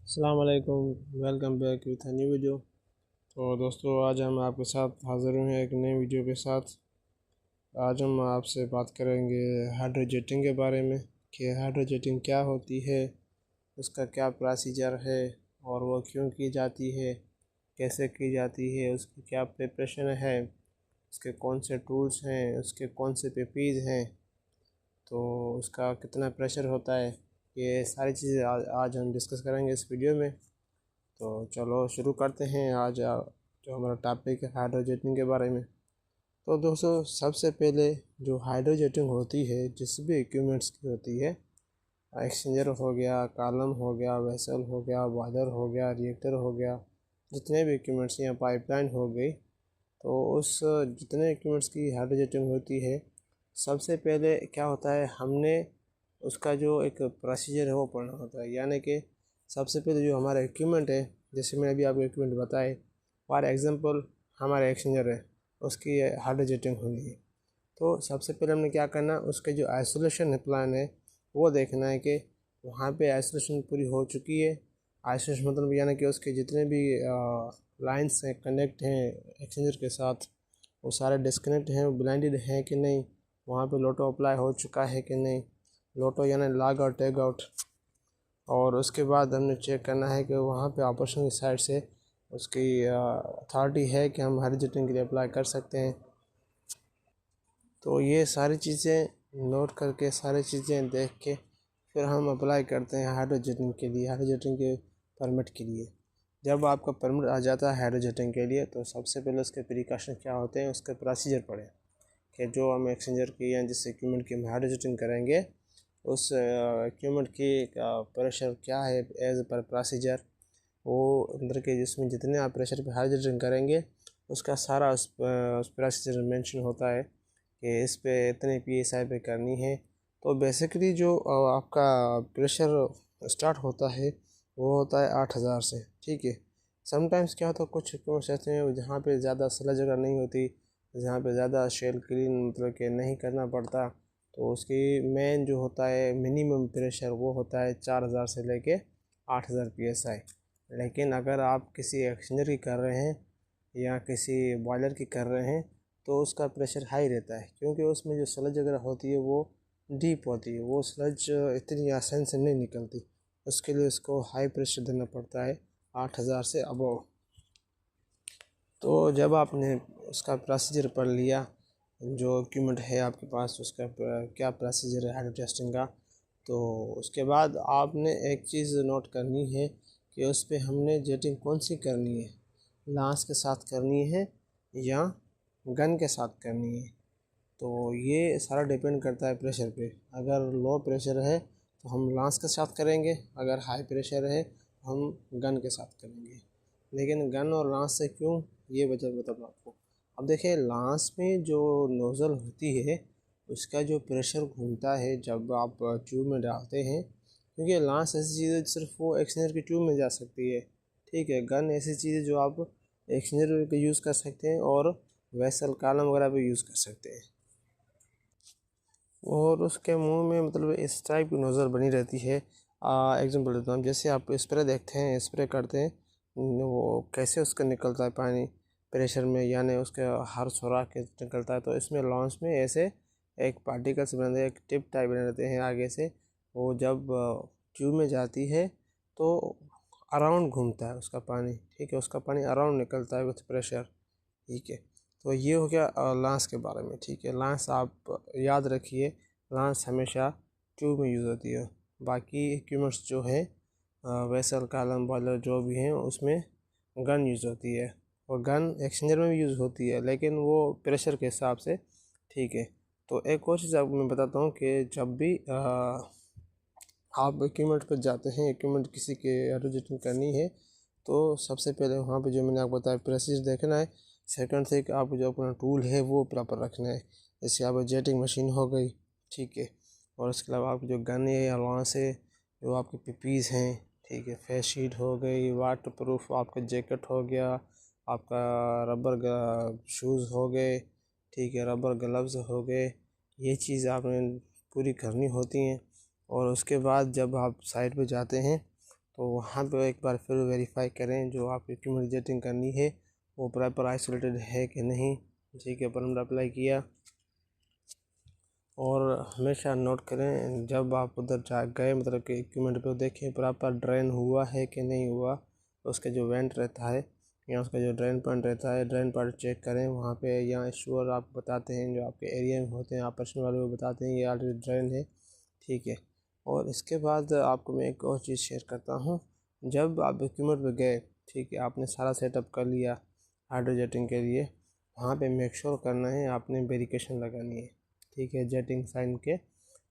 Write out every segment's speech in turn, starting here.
अस्सलाम वालेकुम। Welcome back with a new video. तो दोस्तों, आज हम आपके साथ हाज़िर हुए हैं एक नई वीडियो के साथ। आज हम आपसे बात करेंगे हाइड्रोजेटिंग के बारे में कि हाइड्रोजेटिंग क्या होती है, उसका क्या प्रोसीजर है और वो क्यों की जाती है, कैसे की जाती है, उसकी क्या प्रिपरेशन है, उसके कौन से टूल्स हैं, उसके कौन से पेपीज़ हैं, तो उसका कितना प्रेशर होता है। ये सारी चीज़ें आज हम डिस्कस करेंगे इस वीडियो में। तो चलो शुरू करते हैं आज जो हमारा टॉपिक है हाइड्रोजेटिंग के बारे में। तो दोस्तों, सबसे पहले जो हाइड्रोजेटिंग होती है जिस भी इक्विपमेंट्स की होती है, एक्सचेंजर हो गया, कॉलम हो गया, वेसल हो गया, बॉयलर हो गया, रिएक्टर हो गया, जितने भी इक्विपमेंट्स या पाइपलाइन हो गई, तो उस जितने इक्विपमेंट्स की हाइड्रोजेटिंग होती है, सबसे पहले क्या होता है, हमने उसका जो एक प्रोसीजर है वो पढ़ना होता है। यानी कि सबसे पहले जो हमारा इक्विपमेंट है, जैसे मैंने अभी आपको इक्विपमेंट बताए, फॉर एग्जांपल हमारा एक्सचेंजर है, उसकी हाइड्रोजेटिंग होनी है। तो सबसे पहले हमने क्या करना, उसके जो आइसोलेशन प्लान है वो देखना है कि वहाँ पे आइसोलेशन पूरी हो चुकी है। आइसोलेशन मतलब यानी कि उसके जितने भी लाइंस हैं, कनेक्ट हैं एक्सचेंजर के साथ, वो सारे डिस्कनेक्ट हैं, ब्लाइंडेड हैं कि नहीं, वहाँ पे लोटो अप्लाई हो चुका है कि नहीं, लोटो यानी लॉग और टैग आउट। और उसके बाद हमने चेक करना है कि वहाँ पे ऑपरेशन की साइड से उसकी अथॉरिटी है कि हम हाइड्रोजेटिंग के लिए अप्लाई कर सकते हैं। तो ये सारी चीज़ें नोट करके, सारी चीज़ें देख के फिर हम अप्लाई करते हैं हाइड्रोजेटिंग के लिए, हाइड्रोजेटिंग के परमिट के लिए। जब आपका परमिट आ जाता है हाइड्रोजेटिंग के लिए, तो सबसे पहले उसके प्रिकॉशन क्या होते हैं, उसके प्रोसीजर पढ़ें कि जो हम एक्सचेंजर की या जिस इक्विपमेंट की हम हाइड्रोजेटिंग करेंगे, उस इक्विपमेंट की प्रेशर क्या है एज पर प्रोसीजर। वो अंदर के जिसमें जितने आप प्रेशर पे हाइड्रोजेटिंग करेंगे, उसका सारा उस प्रोसीजर मेंशन होता है कि इस पे इतने PSI पे करनी है। तो बेसिकली जो आपका प्रेशर स्टार्ट होता है वो होता है 8,000 से। ठीक है। समटाइम्स क्या होता है, कुछ इक्विपमेंट्स ऐसे हैं जहाँ पे ज़्यादा स्लज जगह नहीं होती, जहाँ पे ज़्यादा शेल क्लीन मतलब कि नहीं करना पड़ता, तो उसकी मेन जो होता है मिनिमम प्रेशर वो होता है 4,000 से लेके 8,000 PSI। लेकिन अगर आप किसी एक्सचेंजर की कर रहे हैं या किसी बॉयलर की कर रहे हैं, तो उसका प्रेशर हाई रहता है, क्योंकि उसमें जो स्लज वगैरह होती है वो डीप होती है, वो स्लज इतनी आसानी से नहीं निकलती। उसके लिए उसको हाई प्रेशर देना पड़ता है 8,000 से अबव। तो जब आपने उसका प्रोसीजर पढ़ लिया, जो इक्विपमेंट है आपके पास उसका क्या प्रोसीजर है हाइड्रो टेस्टिंग का, तो उसके बाद आपने एक चीज़ नोट करनी है कि उस पर हमने जेटिंग कौन सी करनी है, लांस के साथ करनी है या गन के साथ करनी है। तो ये सारा डिपेंड करता है प्रेशर पे। अगर लो प्रेशर है तो हम लांस के साथ करेंगे, अगर हाई प्रेशर है तो हम गन के साथ करेंगे। लेकिन गन और लांस से क्यों, ये वजह बताऊँ आपको। अब देखिए, लांस में जो नोज़ल होती है उसका जो प्रेशर घूमता है जब आप ट्यूब में डालते हैं, क्योंकि लांस ऐसी चीज़ है सिर्फ वो एक्सचेंजर की ट्यूब में जा सकती है। ठीक है। गन ऐसी चीज़ है जो आप एक्सचेंजर पे यूज़ कर सकते हैं और वेसल कॉलम वगैरह पे यूज़ कर सकते हैं। और उसके मुंह में मतलब इस टाइप की नोज़ल बनी रहती है। एग्जांपल देता हूँ, जैसे आप स्प्रे देखते हैं, स्प्रे करते हैं, वो कैसे उसका निकलता है पानी प्रेशर में, यानी उसके हर सुराख के निकलता है। तो इसमें लॉन्च में ऐसे एक पार्टिकल्स बने, एक टिप टाइप बने रहते हैं आगे से। वो जब ट्यूब में जाती है तो अराउंड घूमता है उसका पानी। ठीक है। उसका पानी अराउंड निकलता है विथ प्रेशर। ठीक है। तो ये हो गया लांस के बारे में। ठीक है। लांस आप याद रखिए, लांस हमेशा ट्यूब में यूज़ होती है। बाकी इक्विपमेंट्स जो है वेसल कॉलम बॉयलर जो भी हैं उसमें गन यूज़ होती है, और गन एक्सचेंजर में भी यूज़ होती है, लेकिन वो प्रेशर के हिसाब से। ठीक है। तो एक और चीज़ आपको मैं बताता हूँ कि जब भी आप इक्विपमेंट पर जाते हैं, इक्विपमेंट किसी के हाइड्रोजेटिंग करनी है, तो सबसे पहले वहाँ पे जो मैंने आपको बताया प्रोसीजर देखना है। सेकंड से कि आप जो अपना टूल है वो प्रॉपर रखना है। जैसे आप जेटिंग मशीन हो गई। ठीक है। और उसके अलावा आपकी जो गन है या वहाँ से जो आपके पीपीज़ हैं, ठीक है, फेस शीट हो गई, वाटर प्रूफ आपका जैकेट हो गया, आपका रबर शूज़ हो गए, ठीक है, रबर ग्लव्स हो गए, ये चीज़ आपने पूरी करनी होती हैं। और उसके बाद जब आप साइट पे जाते हैं तो वहाँ पे एक बार फिर वेरीफाई करें जो आपकी इक्विपमेंट जेटिंग करनी है वो प्रॉपर आइसोलेटेड है कि नहीं। ठीक है, पर हमने अप्लाई किया। और हमेशा नोट करें जब आप उधर जा गए मतलब कि इक्विपमेंट पे देखें प्रॉपर ड्रेन हुआ है कि नहीं हुआ। उसका जो वेंट रहता है या उसका जो ड्रेन पॉइंट रहता है, ड्रेन पॉइंट चेक करें वहाँ पे। या इंश्योर आप बताते हैं जो आपके एरिया में होते हैं ऑपरेशन वाले वो बताते हैं ये ऑलरेडी ड्रेन है। ठीक है। और इसके बाद आपको मैं एक और चीज़ शेयर करता हूँ। जब आप इक्विपमेंट पे गए, ठीक है, आपने सारा सेटअप कर लिया हाइड्रोजेटिंग के लिए, वहाँ पे मेक श्योर करना है आपने वेरिफिकेशन लगानी है। ठीक है, जेटिंग साइन के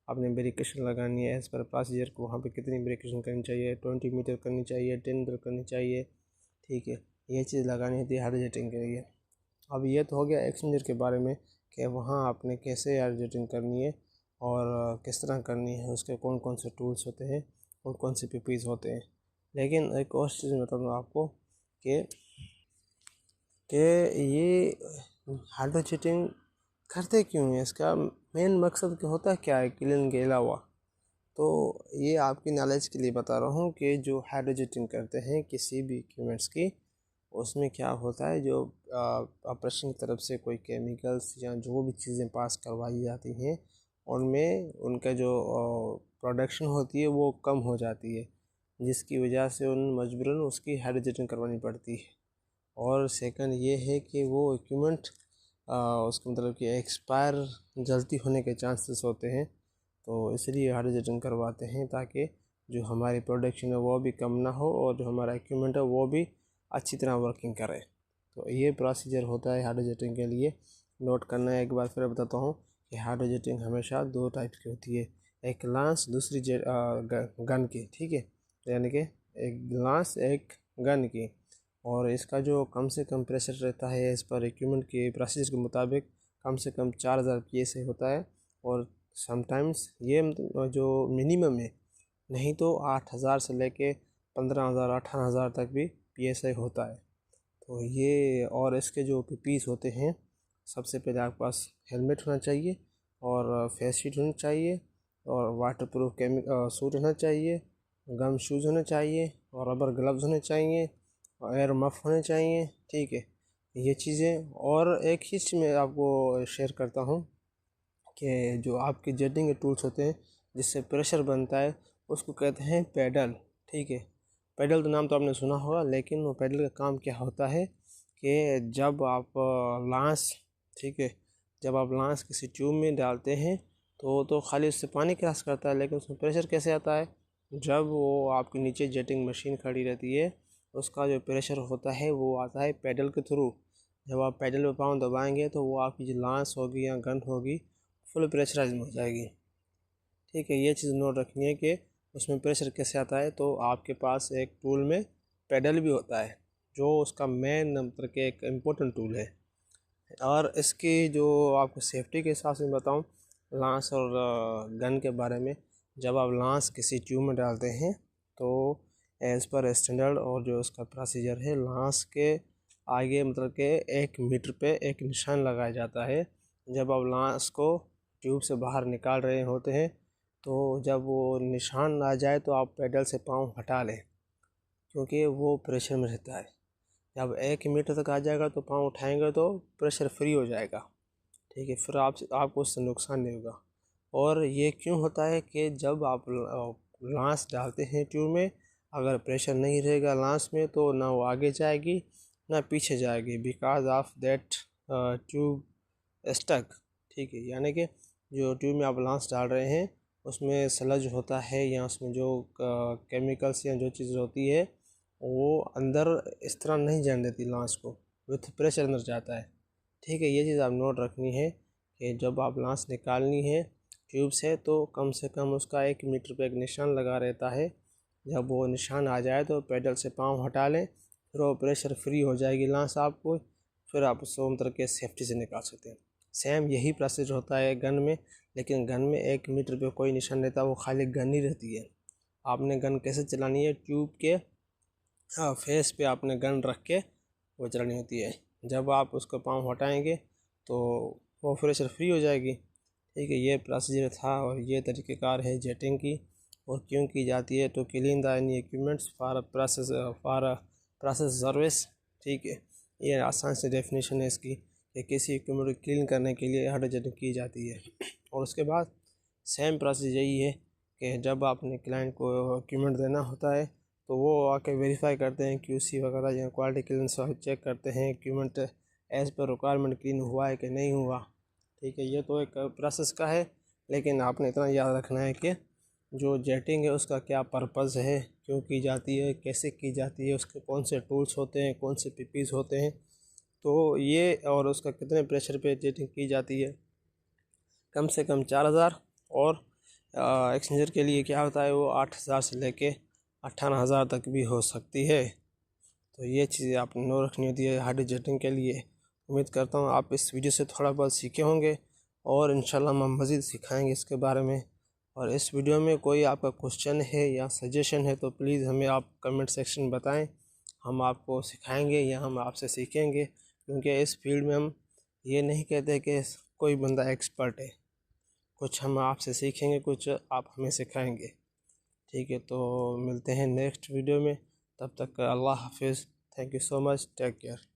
आपने वेरिफिकेशन लगानी है एज़ पर प्रोसीजर को। वहाँ पे कितनी वेरिफिकेशन करनी चाहिए, 20 मीटर करनी चाहिए, 10 मीटर करनी चाहिए। ठीक है, ये चीज़ लगानी होती है हाइड्रोजेटिंग के लिए। अब ये तो हो गया एक्सचेंजर के बारे में कि वहाँ आपने कैसे हाइड्रोजेटिंग करनी है और किस तरह करनी है, उसके कौन कौन से टूल्स होते हैं और कौन से पीपीज होते हैं। लेकिन एक और चीज़ बता दूँ आपको कि ये हाइड्रोजेटिंग करते क्यों हैं, इसका मेन मकसद क्या होता है, क्या है क्लीनिंग के अलावा। तो ये आपकी नॉलेज के लिए बता रहा हूँ कि जो हाइड्रोजेटिंग करते हैं किसी भी इक्विपमेंट्स की, उसमें क्या होता है जो ऑपरेशन की तरफ से कोई केमिकल्स या जो भी चीज़ें पास करवाई जाती हैं उनमें उनका जो प्रोडक्शन होती है वो कम हो जाती है, जिसकी वजह से उन मजबूरन उसकी हाइड्रोजेटिंग करवानी पड़ती है। और सेकंड ये है कि वो इक्विपमेंट उसका मतलब कि एक्सपायर जल्दी होने के चांसेस होते हैं, तो इसलिए हाइड्रोजेटिंग करवाते हैं ताकि जो हमारी प्रोडक्शन है वो भी कम ना हो और जो हमारा इक्विपमेंट है वो भी अच्छी तरह वर्किंग करे। तो ये प्रोसीजर होता है हाइड्रोजेटिंग के लिए। नोट करना है, एक बार फिर बताता हूँ कि हाइड्रोजेटिंग हमेशा दो टाइप की होती है, एक लांस दूसरी गन की। ठीक है, यानी कि एक लांस एक गन की। और इसका जो कम से कम प्रेशर रहता है इस पर इक्विपमेंट के प्रोसीजर के मुताबिक कम से कम 4000 PSI होता है। और समटाइम्स ये जो मिनिमम है, नहीं तो 8000 से लेके 15000 18000 तक भी PSI होता है। तो ये और इसके जो पीपीस होते हैं, सबसे पहले आपके पास हेलमेट होना चाहिए और फेस शीट होनी चाहिए और वाटर प्रूफ सूट होना चाहिए, गम शूज़ होने चाहिए और रबर ग्लव्स होने चाहिए और एयर मफ होने चाहिए। ठीक है, ये चीज़ें। और एक चीज़ मैं आपको शेयर करता हूँ कि जो आपके जेटिंग के टूल्स होते हैं जिससे प्रेशर बनता है उसको कहते हैं पैडल। ठीक है, पैडल तो नाम तो आपने सुना होगा, लेकिन वो पैडल का काम क्या होता है कि जब आप लांस, ठीक है, जब आप लांस किसी ट्यूब में डालते हैं तो खाली उससे पानी क्रॉस करता है, लेकिन उसमें प्रेशर कैसे आता है, जब वो आपके नीचे जेटिंग मशीन खड़ी रहती है उसका जो प्रेशर होता है वो आता है पैडल के थ्रू। जब आप पैडल पे पाँव दबाएंगे तो वो आपकी जो लांस होगी या गन होगी फुल प्रेशराइज हो जाएगी। ठीक है, ये चीज़ नोट रखनी है कि उसमें प्रेशर कैसे आता है। तो आपके पास एक टूल में पैडल भी होता है जो उसका मेन नंबर के एक इम्पोर्टेंट टूल है। और इसकी जो आपको सेफ्टी के हिसाब से बताऊं लांस और गन के बारे में, जब आप लांस किसी ट्यूब में डालते हैं तो एज़ पर स्टैंडर्ड और जो उसका प्रोसीजर है, लांस के आगे मतलब के 1 मीटर पे एक निशान लगाया जाता है। जब आप लांस को ट्यूब से बाहर निकाल रहे होते हैं तो जब वो निशान आ जाए तो आप पैडल से पाँव हटा लें, क्योंकि वो प्रेशर में रहता है। जब 1 मीटर तक आ जाएगा तो पाँव उठाएंगे तो प्रेशर फ्री हो जाएगा। ठीक है, फिर आपको उससे नुकसान नहीं होगा। और ये क्यों होता है कि जब आप लांस डालते हैं ट्यूब में, अगर प्रेशर नहीं रहेगा लांस में तो ना वो आगे जाएगी ना पीछे जाएगी, because of that tube stuck. ठीक है, यानी कि जो ट्यूब में आप लांस डाल रहे हैं उसमें स्लज होता है या उसमें जो केमिकल्स या जो चीज़ होती है वो अंदर इस तरह नहीं जाने देती, लांस को विथ प्रेशर अंदर जाता है। ठीक है, ये चीज़ आप नोट रखनी है कि जब आप लांस निकालनी है ट्यूब से कम उसका 1 मीटर पे एक निशान लगा रहता है। जब वो निशान आ जाए तो पैडल से पाँव हटा लें, फिर वो प्रेशर फ्री हो जाएगी लांस आपको, फिर आप उसको मतलब के सेफ्टी से निकाल सकते हैं। सेम यही प्रोसेस होता है गन में, लेकिन गन में 1 मीटर पे कोई निशान रहता, वो खाली गन ही रहती है। आपने गन कैसे चलानी है, ट्यूब के फेस पे आपने गन रख के वो चलानी होती है। जब आप उसको पाँव हटाएंगे तो वो प्रेशर फ्री हो जाएगी। ठीक है, ये प्रोसीजर था और ये तरीक़ेकार है जेटिंग की। और क्यों की जाती है। तो clean the any equipments for process service, ठीक है। ये आसान से डेफिनेशन है इसकी कि किसी इक्विपमेंट को क्लीन करने के लिए हाइड्रोजेटिंग की जाती है। और उसके बाद सेम प्रोसेस यही है कि जब आपने क्लाइंट को इक्विपमेंट देना होता है तो वो आके वेरीफाई करते हैं QC वगैरह या क्वालिटी क्लीयरेंस चेक करते हैं equipment as per requirement clean हुआ है कि नहीं हुआ, ठीक है। ये तो एक प्रोसेस का है, लेकिन आपने इतना याद रखना है कि जो जेटिंग है उसका क्या पर्पज़ है, क्यों की जाती है, कैसे की जाती है, उसके कौन से टूल्स होते हैं, कौन से PPs होते हैं, तो ये और उसका कितने प्रेशर पे जेटिंग की जाती है। कम से कम 4000 और एक्सचेंजर के लिए क्या होता है वो 8000 से लेके 18000 तक भी हो सकती है। तो ये चीज़ें आपने नोट रखनी होती है हाइड्रोजेटिंग के लिए। उम्मीद करता हूँ आप इस वीडियो से थोड़ा बहुत सीखे होंगे और इंशाल्लाह हम मज़ीद सिखाएंगे इसके बारे में। और इस वीडियो में कोई आपका क्वेश्चन है या सजेशन है तो प्लीज़ हमें आप कमेंट सेक्शन में बताएं, हम आपको सिखाएंगे या हम आपसे सीखेंगे। क्योंकि इस फील्ड में हम ये नहीं कहते कि कोई बंदा एक्सपर्ट है, कुछ हम आपसे सीखेंगे, कुछ आप हमें सिखाएंगे, ठीक है। तो मिलते हैं नेक्स्ट वीडियो में, तब तक अल्लाह हाफिज़। Thank you so much, take care.